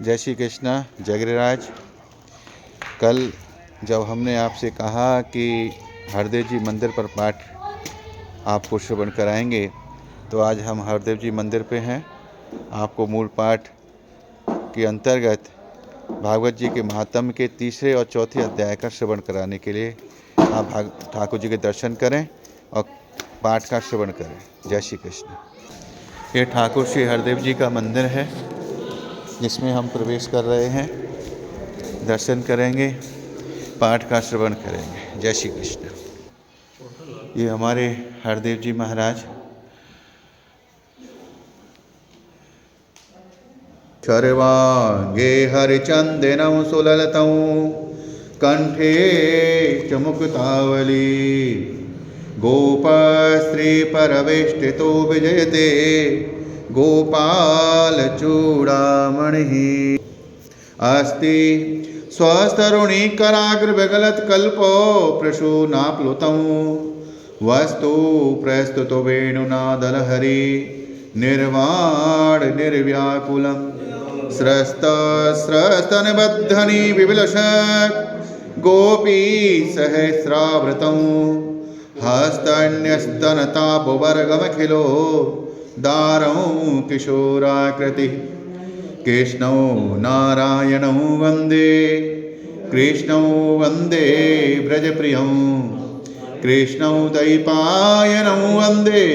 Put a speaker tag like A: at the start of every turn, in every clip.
A: जय श्री कृष्णा। जय गिरिराज। कल जब हमने आपसे कहा कि हरदेव जी मंदिर पर पाठ आपको श्रवण कराएंगे, तो आज हम हरदेव जी मंदिर पे हैं। आपको मूल पाठ के अंतर्गत भागवत जी के महात्म्य के तीसरे और चौथे अध्याय का श्रवण कराने के लिए आप ठाकुर जी के दर्शन करें और पाठ का श्रवण करें। जय श्री कृष्ण। ये ठाकुर श्री हरदेव जी का मंदिर है जिसमें हम प्रवेश कर रहे हैं। दर्शन करेंगे, पाठ का श्रवण करेंगे। जय श्री कृष्ण। ये हमारे हरदेव जी महाराज सर्वांगे हरिचंदनम सुललतौ कंठे च मुक्तावली गोपस्त्री परवेष्टितो विजयते गोपाल चूड़ामणिः अस्ति स्वस्तरुणी कराग्र विगलत कल्पो प्रसूनाप्लुतं वस्तु प्रस्तुतो वेणुनादलहरि निर्वाण निर्व्याकुलं स्रस्तनबद्धनि विविलसत् गोपी सहस्रावृतं हस्तन्यस्तनतापवर्गमखिलो दारौ किशोराकृतिः कृष्णौ नारायणौ वन्दे कृष्णौ वन्दे ब्रजप्रियं कृष्णौ दैपायनौ वन्दे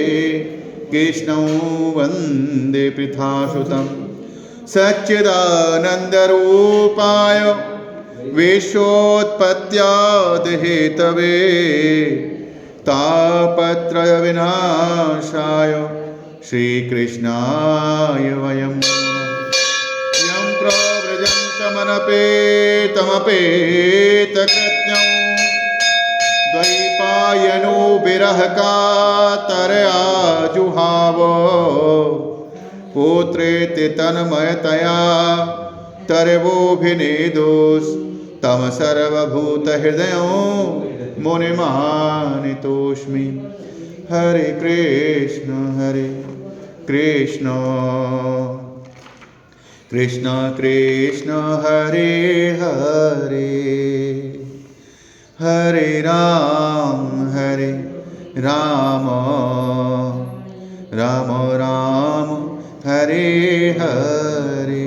A: कृष्णौ वन्दे पृथासुतं सच्चिदानन्दरूपाय विश्वोत्पत्त्यादिहेतवे तापत्रयविनाशाय श्रीकृष्णाय वयं यं प्रव्रजन्तमनपेतमपेतकृत्यं द्वैपायनो विरहकातरया जुहाव पुत्रेति तन्मयतया तरवोऽभिनेदोस्तं सर्वभूतहृदयो मुनिमानितोऽस्मि। हरे कृष्ण कृष्ण कृष्ण हरे हरे हरे राम राम राम हरे हरे।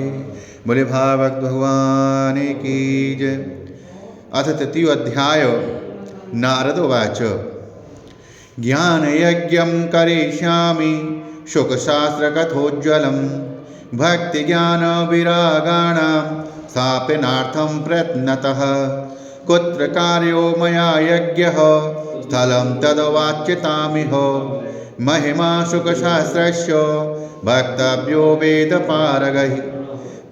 A: बोले भागवत भगवान की जय। अथ तृतीय अध्याय। नारद उवाच ज्ञानयज्ञं करिष्यामि शुकशास्त्रकथोज्ज्वलं भक्तिज्ञानविरागाणां स्थापनार्थं प्रयत्नतः कुत्र कार्यो मया यज्ञः स्थलं तद्वाच्यतामिह महिमा शुकशास्त्रस्य वक्तव्यो वेदपारगैः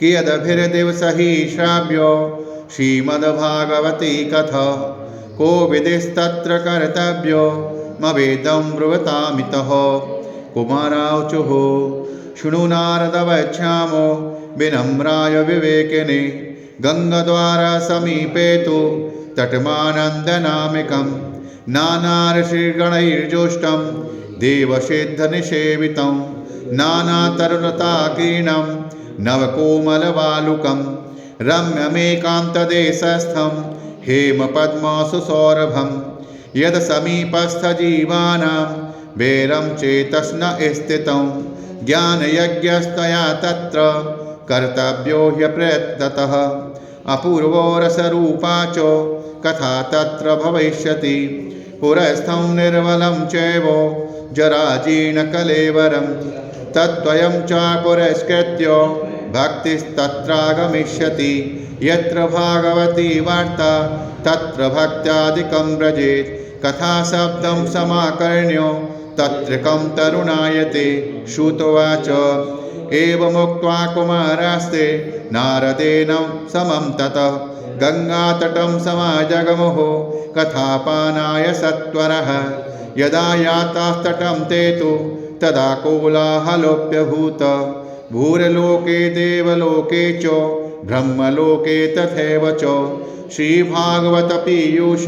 A: कियदभिर्दिवसैः श्राव्यो श्रीमद्भागवती कथा को विदिस्तत्र कर्तव्यो मवेदं ब्रुवतामितः। कुमारावचुः शृणु नारद वक्ष्यामो विनम्राय विवेकिने गंगाद्वारा समीपे तु तटमानन्दनामिकं नानार्षिगणैर्जुष्टं देवसिद्धनिसेवितं नानातरुलताकीर्णं नवकोमलवालुकं रम्यमेकान्तदेशस्थं हेमपद्मसुसौरभं यद समीपस्थजीवानां वैरं चेतस्न स्थितं ज्ञानयज्ञस्तया तत्र कर्तव्यो ह्यप्रयत्नतः अपूर्वो रसरूपा च कथा तत्र भविष्यति पुरस्थं निर्मलं चैव जराजीर्णकलेवरं तद्वयं च पुरस्कृत्य भक्तिस्तत्रागमिष्यति यत्र भागवती वार्ता तत्र भक्त्यादिकं व्रजेत् कथाशब्दं समाकर्ण्य तत्रिकं तरुणायते। श्रुतोवाच एवमुक्त्वा कुमारास्ते नारदेन समं ततः गंगातटं समाजगमुः कथापानाय सत्वरः यदा यातास्तटं ते तु तदा कोलाहलोऽप्यभूत् भूरलोके देवलोके च ब्रह्मलोके तथैव च श्रीभागवत पीयूष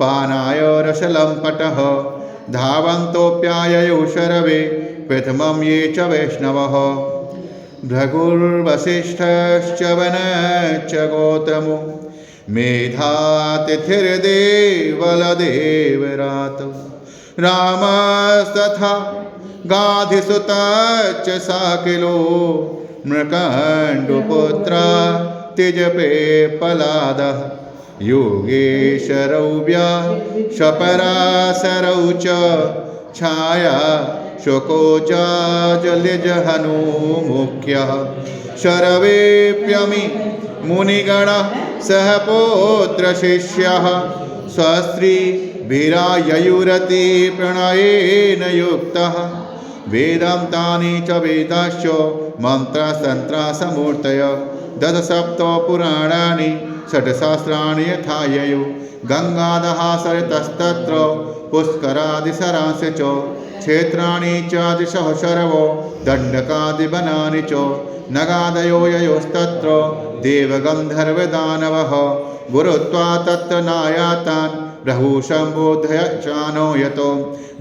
A: पानाय रसलम्पटः धावन्तोऽप्याययौ शरवे प्रथमं ये च वैष्णवः भृगुर्वसिष्ठश्च वनश्च गौतमो मेधातिथिर्देवलदेवरातो रामस्तथा गाधिसुतश्च साकिलो मृकण्डुपुत्रा तिजपे पलादः योगेशरौ व्यासपराशरौ च छाया शोको जलिजहनु मुख्यः शरवेप्यमि मुनिगणः सह पौत्रशिष्यः स्वस्त्री वीराययुरति प्रणयेन युक्तः वेदं तानि च वेदाश्च मन्त्रतन्त्रसमूर्तय दशसप्त पुराणानि षट्सहस्राणि यथा ययुः गङ्गादः सरितस्तत्र पुष्करादिसरांसि च क्षेत्राणि च दिशः सर्वो दण्डकादिवनानि च नगादयो ययोस्तत्र देवगन्धर्वदानवः गुरुत्वा तत्र नायातान् प्रभुशम्बोधय चानो यतो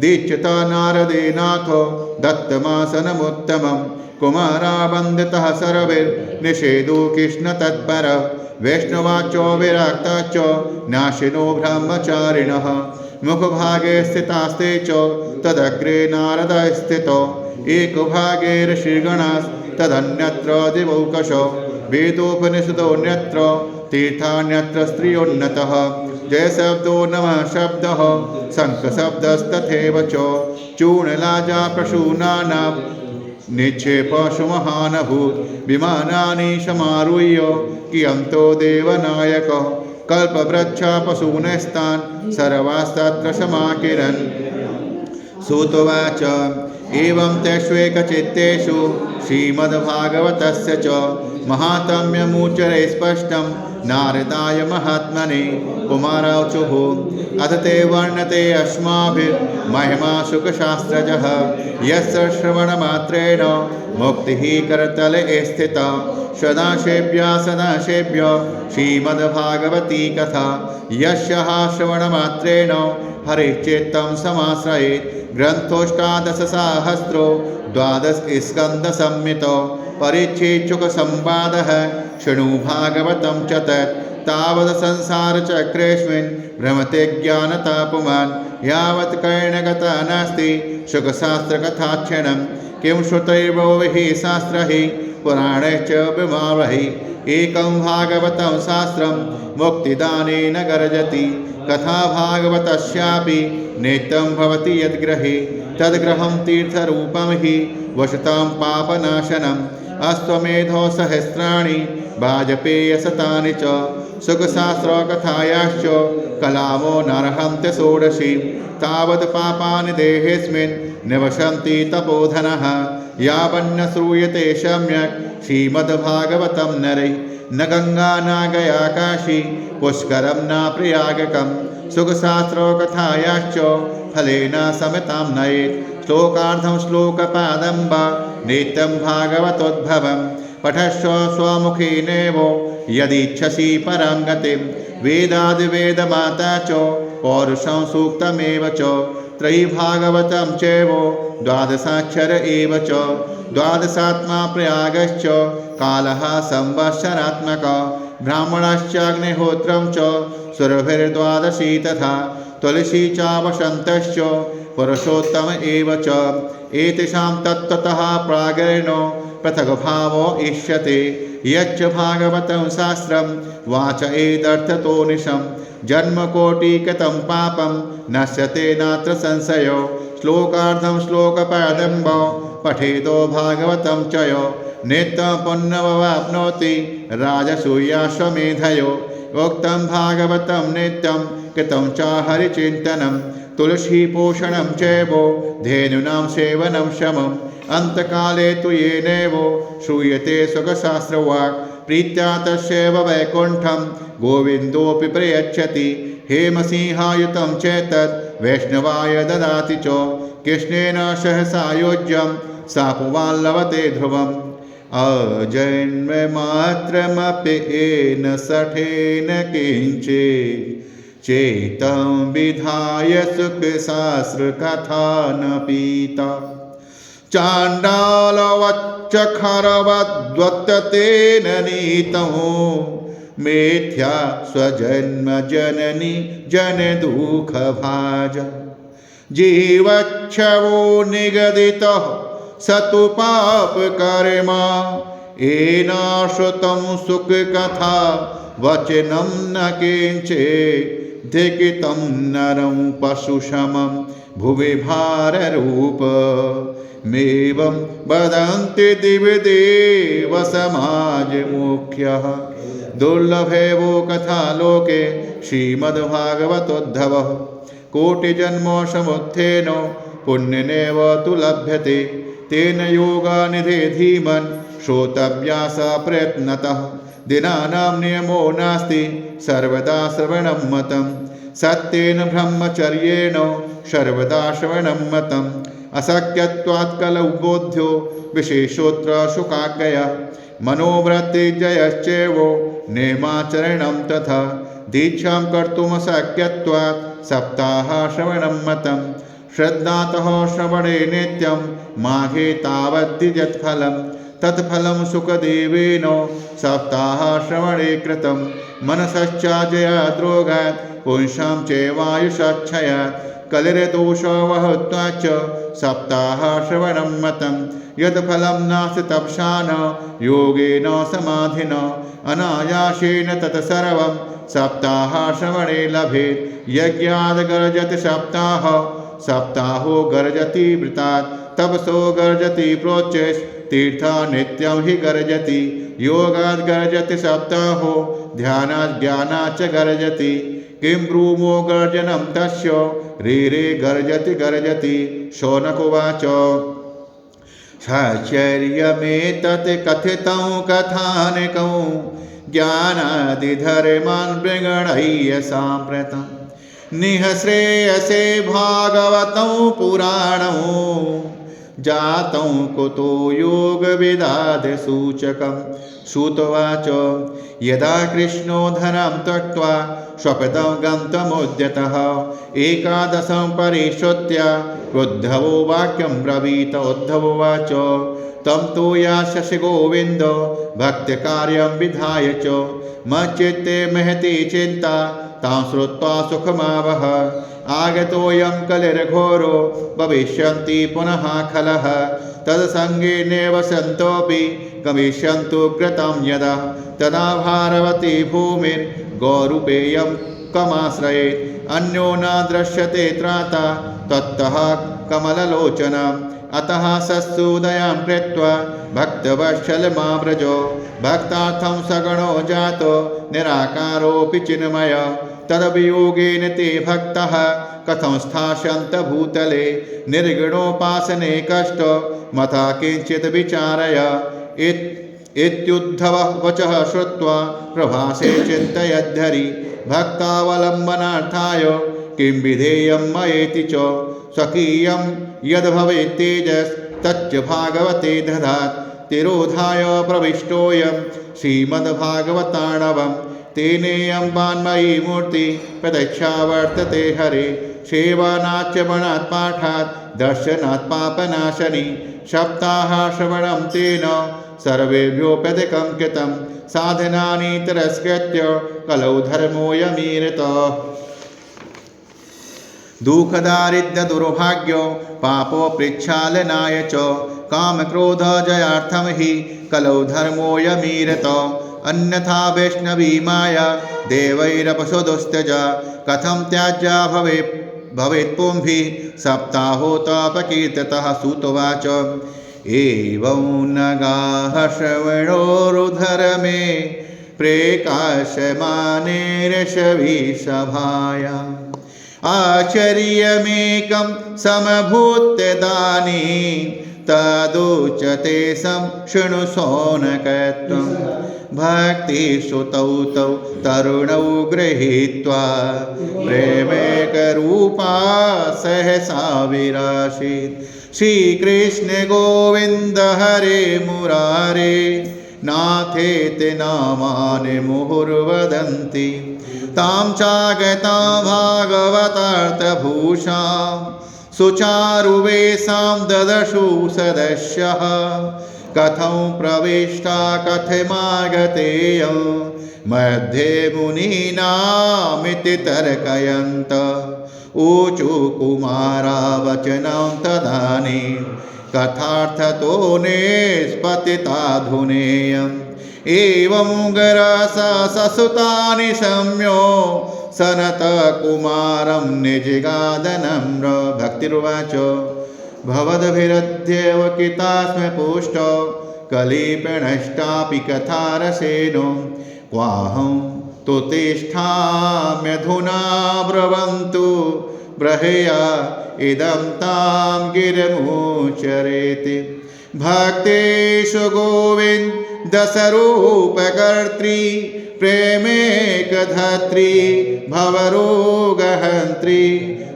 A: दीक्षित नारदेनाथो दत्तमासनमुत्तमं कुमारावन्दितः सर्वैर्निषेधो कृष्ण तत्पर वैष्णवाचो विरक्ताच नाशिनो ब्रह्मचारिणः मुखभागे स्थितास्ते च तदग्रे नारद स्थितो एकभागे ऋषिगणास्तदन्यत्र दिवौकशो वेदोपनिषदोऽन्यत्र तीर्थान्यत्र स्त्रियोन्नतः जयशब्दो नमः शब्दः शङ्खशब्दस्तथैव च चूर्णलाजा प्रसूनानां निक्षेपशुमहानभूत् विमानानि समारुह्य कियन्तो देवनायकः कल्पवृक्षा पशूनस्तान् सर्वास्तत्र समाकिरन् सूतोवाच एवं तेष्वेकचित्तेषु श्रीमद्भागवतस्य च महात्म्यमुच्चरे स्पष्टं नारदाय महात्मने कुमारावचुः अथ ते वर्णते अस्माभिर्महिमा शुकशास्त्रजः यस्य श्रवणमात्रेण मुक्तिः करतले स्थिता सदाशेभ्य श्रीमद्भागवती कथा यस्याः श्रवणमात्रेण हरिश्चित्तं समाश्रयेत् ग्रन्थोऽष्टादशसहस्रो 12 स्कन्धसंहितो परिच्छेदशुकसंवादः शृणु भागवतं च तत् तावत् संसारचक्रेऽस्मिन् भ्रमते ज्ञानतापुमान् यावत् कर्णगता नास्ति शुकशास्त्रकथाक्षणं किं श्रुतैर्भुवि शास्त्रैः पुराणैश्च विमावैः एकं भागवतं शास्त्रं मुक्तिदानेन गर्जति कथा भागवतस्यापि नित्यं भवति यद्गृहे तद्गृहं तीर्थरूपं हि वसतां पापनाशनम् अश्वमेधो सहस्राणि वाजपेयशतानि च सुखशास्त्रकथायाश्च कलामो नरहन्ति षोडशी तावत् पापानि देहेऽस्मिन् निवसन्ति तपोधनः यावन्न श्रूयते सम्यक् श्रीमद्भागवतं नरैः न गंगा न गया काशी पुष्करं न प्रयागकं सुखशास्त्रकथायाश्च फलेन समितां नयेत् श्लोकार्धं श्लोकपादं वा नित्यं भागवतोद्भवं पठस्व स्वमुखेनैव यदीच्छसि परां गतिं वेदादिवेदमाता च पौरुषं सूक्तमेव च त्रयीभागवतं चैव 12 एव च 12 प्रयागश्च कालः संवत्सरात्मकः ब्राह्मणश्चाग्निहोत्रं च सुरभिर्द्वादशी तथा तुलसी च वसन्तश्च पुरुषोत्तम एव च एतेषां तत्त्वतः प्रागेणो पृथग्भावो इष्यते यच्च भागवतं शास्त्रं वाच एदर्थतो निशं जन्मकोटिकृतं पापं नश्यते नात्र संशयो श्लोकार्धं श्लोकपादं वा पठेदो भागवतं च यो नित्यं पुण्यमवाप्नोति राजसूयाश्वमेधयो उक्तं भागवतं नित्यं कृतं च हरिचिन्तनं तुलसीपोषणं चैव धेनूनां सेवनं शमम् अंतकाले तु येनैव श्रूयते सुखशास्त्रवाक् प्रीत्या तस्यैव वैकुण्ठं गोविन्दोऽपि प्रयच्छति हेमसिंहायुतं चेतद् वैष्णवाय ददाति च कृष्णेन सह सायोज्यं सापुमान् लभते ध्रुवम् अजन्ममात्रमपि येन सठेन किञ्चित् चेतं विधाय सुखशास्त्रकथा न पीता चाण्डालवत् चखरवद्वत्तेन नीतं मिथ्या स्वजन्म जननी जन दुख भाज जीवच्छवो निगदितः सतु पाप कर्मा एनाश्रुतं सुख कथा वचनं न किंचिदिकितं नरं पशुशमं भुवि भाररूप मेवं वदन्ति दिव्यदेव समाज मुख्यः दुर्लभे वो कथा लोके श्रीमद्भागवतोद्धवः कोटिजन्मो समुत्थेन पुण्यनेव तु लभ्यते तेन योगानिधे धीमन् श्रोतव्या स प्रयत्नतः दिनानां नियमो नास्ति सर्वदा श्रवणं मतं सत्येन ब्रह्मचर्येण सर्वदा श्रवणं मतम् अशक्यत्वात् कलौ बोध्यो विशेषोऽत्र शुकाज्ञया मनोवृत्तिजयश्चैव नियमाचरणं तथा दीक्षां कर्तुमशक्यत्वात् सप्ताहश्रवणं मतं श्रद्धातः श्रवणे नित्यं माघे तावद्दिजत्फलं तत्फलं सुखदेवेन सप्ताहश्रवणे कृतं मनसश्चाजयाद्रोगात् पुंसां चैवायुषक्षयात् कलिरदोषवहत्वाच्च सप्ताहश्रवणं मतं यत्फलं नास्ति तपसा न योगेन समाधिना अनायासेन तत्सर्वं सप्ताहश्रवणे लभेत् यज्ञाद् गर्जति सप्ताहो गर्जति वृतात् तपसो गर्जति प्रोच्चैस्तीर्था नित्यं हि गर्जति योगाद् गर्जति सप्ताहो ध्यानात् ज्ञानाच्च गर्जति किं ब्रूमो गर्जनं तस्य रे गर्जति गर्जति शौनकुवाच साचर्यमेतत् कथितं कथानिकं ज्ञानादिधर्मान् मृगणय्य साम्प्रतं निःश्रेयसे भागवतं पुराणं जातं कुतो योगविदादिसूचकं श्रुतवाच यदा कृष्णो धनं त्यक्त्वा स्वपदं गन्तमुद्यतः एकादशं परिश्रुत्य उद्धवो वाक्यं ब्रवीत उद्धवोवाच तं तु यास्यसि गोविन्द भक्तिकार्यं विधाय च मच्चित्ते महती चिन्ता तां श्रुत्वा सुखमावह आगतोऽयं कलिर्घोरो भविष्यन्ति पुनः खलः तत्सङ्गेनैव सन्तोऽपि गमिष्यन्तु कृतं यदा तदा भारवती भूमिर्गौरूपेयं कमाश्रयेत् अन्यो न दृश्यते त्राता तत्तः कमललोचनम् अतः सत्सुदयां कृत्वा भक्तवत्सलमाव्रजो भक्तार्थं सगणो जातो निराकारोऽपि चिन्मय तदभियोगेन ते भक्तः कथं स्थास्यन्त भूतले निर्गुणोपासने कष्ट मथा किञ्चित् विचारय इत्युद्धवः वचः श्रुत्वा प्रभासे चिन्तयद्धरि भक्तावलम्बनार्थाय किं विधेयं मयेति च स्वकीयं यद्भवेत् तेजस्तच्च भागवते दधात् तिरोधाय प्रविष्टोऽयं श्रीमद्भागवतार्णवम् तेनेयं वाङ्मयी मूर्ति प्रदक्षा वर्तते हरे सेवनाच्च वनात् पाठात् दर्शनात् पापनाशनी सप्ताहश्रवणं तेन सर्वेभ्योऽप्यधिकं कृतं साधनानि तिरस्कृत्य कलौ धर्मोऽयमीरितः दुःखदारिद्र्यदुर्भाग्यो पापो पृच्छालनाय च कामक्रोधजयार्थं हि कलौ धर्मोऽयमीरितः अन्यथा वैष्णवी माया देवैरपशुदुस्तज कथं त्याज्या भवेत् पुंभिः सप्ताहोतापकीर्तितः सुतवाच एवं नगाः श्रवणोरुधर्मे प्रकाशमाने ऋषभिसभाया आचर्यमेकं समभूत्यदानी तदुच्यते शृणु शौनकत्वं भक्तिश्रुतौ तौ तरुणौ गृहीत्वा प्रेमैकरूपा सहसा विरासीत् श्रीकृष्ण गोविन्द हरे मुरारे नाथेति नामानि मुहुर्वदन्ति तां चागता भागवतार्थभूषां सुचारुवेशां ददशु सदस्यः कथं प्रविष्टा कथमागतेयं मध्ये मुनीनामिति तर्कयन्त ऊचु कुमारा वचनं तदानीं कथार्थतो निष्पतिताधुनेयम् एवं गरसा ससुतानि सम्यो सनतकुमारं निजिगादनम्र। भक्तिरुवाच भवद्भिरद्येव कितास्मि पुष्टो कलिपिणष्टापि कथारसेनो क्वाहं तु तिष्ठाम्यधुना ब्रवन्तु ब्रहेया इदं तां गिरिमुच्चरेति। भक्तेषु गोविन्दस्वरूपकर्त्री प्रेमेकधत्री भवरोगहन्त्री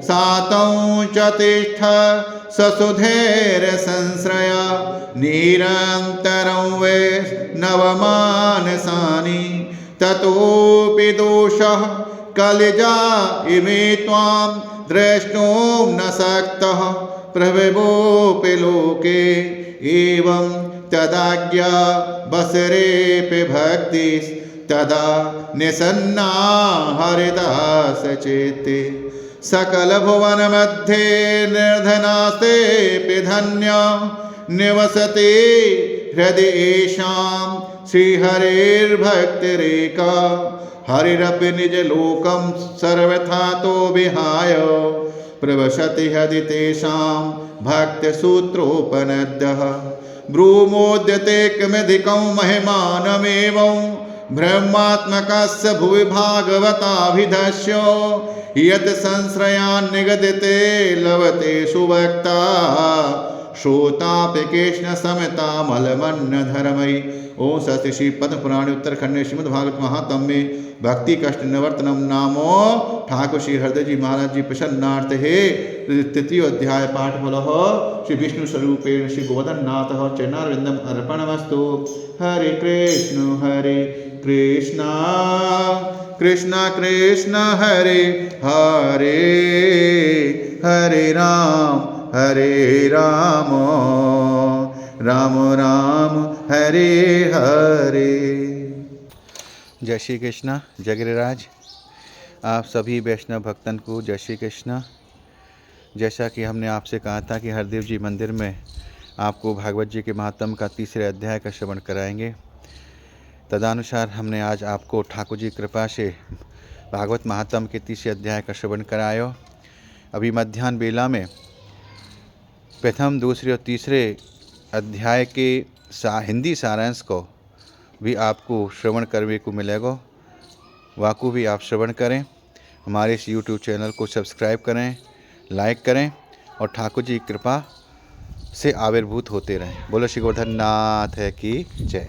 A: सातं च तिष्ठ ससुधैर्संश्रया निरन्तरं वै नवमानसानि ततोऽपि दोषः कलिजा इमे त्वां द्रष्टुं न शक्तः प्रभवोऽपि लोके एवं तदाज्ञा बसरेऽपि भक्तिस्तदा निसन्ना हरिदास चेते। सकलभुवनमध्ये निर्धनास्तेऽपि धन्या निवसते हृदि येषां श्रीहरेर्भक्तिरेका। हरिरपि निजलोकं सर्वथा तो विहाय प्रवसति हृदि तेषां भक्तिसूत्रोपनद्यः। ब्रूमोद्यतेकमधिकं महिमानमेवं ब्रह्मात्मकस्य भुवि भागवताभिधस्य यत् संश्रयान् निगदिते लभते सुभक्ता श्रोतापि कृष्ण समतामलमन्न धर्मयि। ओम सत श्री पद्म पुराण उत्तरखंड श्रीमद्भागवत महात्म्य भक्ति कष्ट निवर्तनम नामो ठाकुर श्री हृदय जी महाराज जी प्रसन्नार्थ हे तृतीय अध्याय पाठ फल श्री विष्णु स्वरूपेण श्री गोवर्धननाथ चरणारविंदम अर्पणमस्तु। हरे कृष्ण कृष्ण कृष्ण हरे हरे हरे राम राम राम हरे हरे। जय श्री कृष्ण। जय गिरिराज। आप सभी वैष्णव भक्तन को जय श्री कृष्ण। जैसा कि हमने आपसे कहा था कि हरदेव जी मंदिर में आपको भागवत जी के महात्म का तीसरे अध्याय का श्रवण कराएंगे, तदनुसार हमने आज आपको ठाकुर जी कृपा से भागवत महात्म के तीसरे अध्याय का श्रवण करायो। अभी मध्याह्न बेला में प्रथम, दूसरे और तीसरे अध्याय के हिंदी सारांश को भी आपको श्रवण करने को मिलेगा। वाकू भी आप श्रवण करें। हमारे इस YouTube चैनल को सब्सक्राइब करें, लाइक करें और ठाकुर जी की कृपा से आविर्भूत होते रहें। बोलो श्री गोवर्धन नाथ की जय।